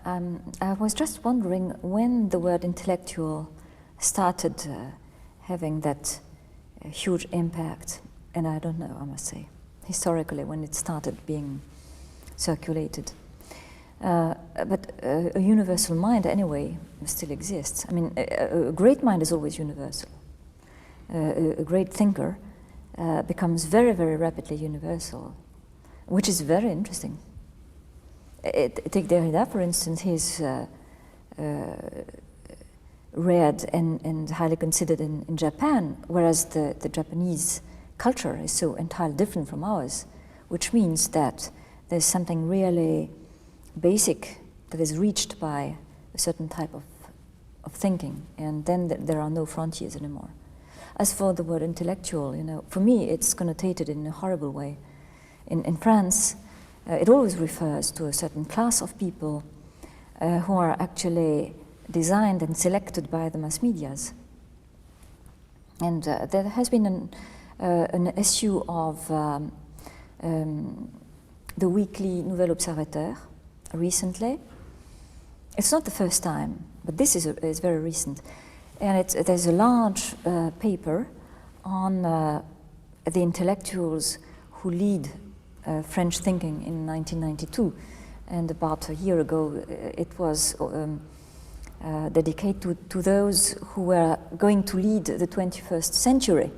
I was just wondering when the word intellectual started having that huge impact, and I don't know, I must say, historically, when it started being circulated. But a universal mind, anyway, still exists. I mean, a great mind is always universal. A great thinker becomes very, very rapidly universal, which is very interesting. Take Derrida, for instance. He's read and highly considered in Japan, whereas the Japanese culture is so entirely different from ours, which means that there's something really basic that is reached by a certain type of thinking, and then there are no frontiers anymore. As for the word intellectual, you know, for me it's connotated in a horrible way. In France, it always refers to a certain class of people who are actually designed and selected by the mass medias. And there has been an issue of the weekly Nouvel Observateur recently. It's not the first time, but this is very recent. And there's a large paper on the intellectuals who lead French thinking in 1992. And about a year ago, it was dedicated to those who were going to lead the 21st century.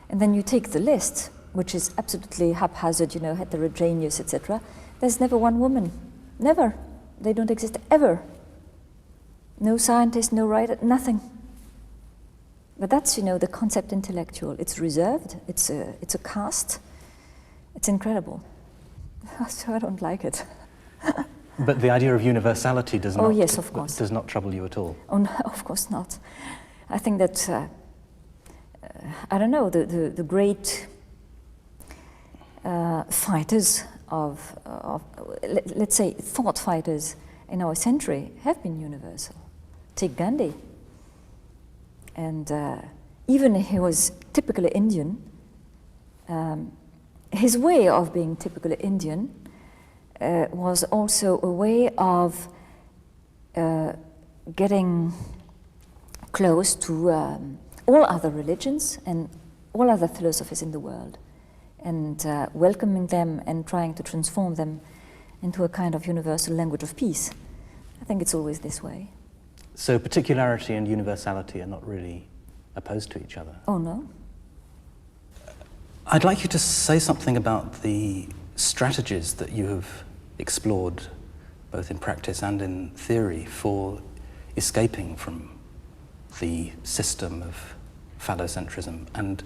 And then you take the list, which is absolutely haphazard, you know, heterogeneous, etc. There's never one woman. Never. They don't exist ever. No scientist, no writer, nothing. But that's, you know, the concept intellectual. It's reserved, it's a caste. It's incredible. So I don't like it. But the idea of universality does not, oh, yes, of course, does not trouble you at all? Oh, no, of course not. I think that, I don't know, the great fighters let's say, thought fighters in our century have been universal. Take Gandhi. And even if he was typically Indian, his way of being typically Indian was also a way of getting close to all other religions and all other philosophies in the world, and welcoming them and trying to transform them into a kind of universal language of peace. I think it's always this way. So particularity and universality are not really opposed to each other? Oh, no. I'd like you to say something about the strategies that you have explored, both in practice and in theory, for escaping from the system of phallocentrism. And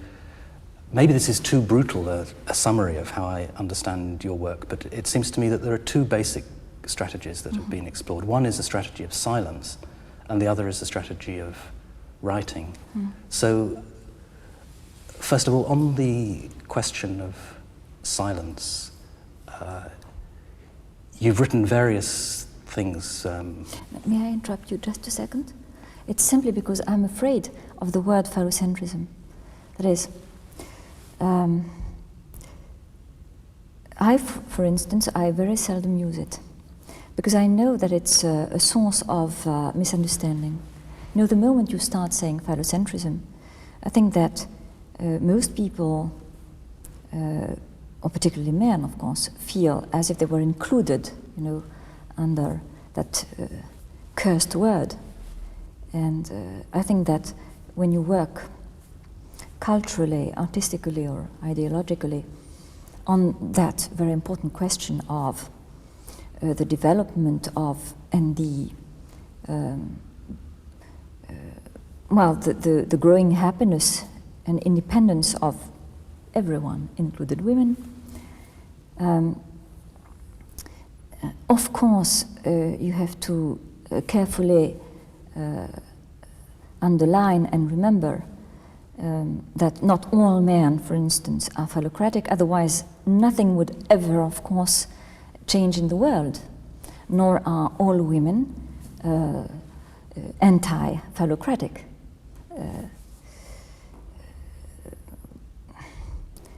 maybe this is too brutal a summary of how I understand your work, but it seems to me that there are two basic strategies that have been explored. One is a strategy of silence, and the other is a strategy of writing. So, first of all, on the question of silence, you've written various things. May I interrupt you just a second? It's simply because I'm afraid of the word phallocentrism. That is, for instance, I very seldom use it, because I know that it's a source of misunderstanding. You know, the moment you start saying phallocentrism, I think that most people, or particularly men, of course, feel as if they were included, you know, under that cursed word. And I think that when you work culturally, artistically, or ideologically on that very important question of the development of and the the growing happiness and independence of everyone, included women. Of course, you have to carefully underline and remember that not all men, for instance, are phallocratic, otherwise nothing would ever, of course, change in the world, nor are all women anti-phallocratic.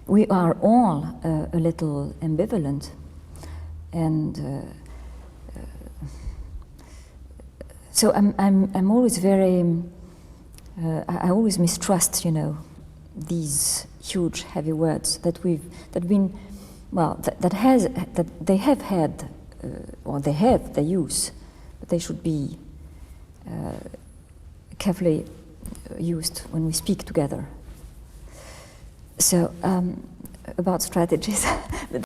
We are all a little ambivalent, and So I'm always very, I always mistrust, you know, these huge, heavy words that they have had, or they have their use, but they should be carefully used when we speak together. So about strategies.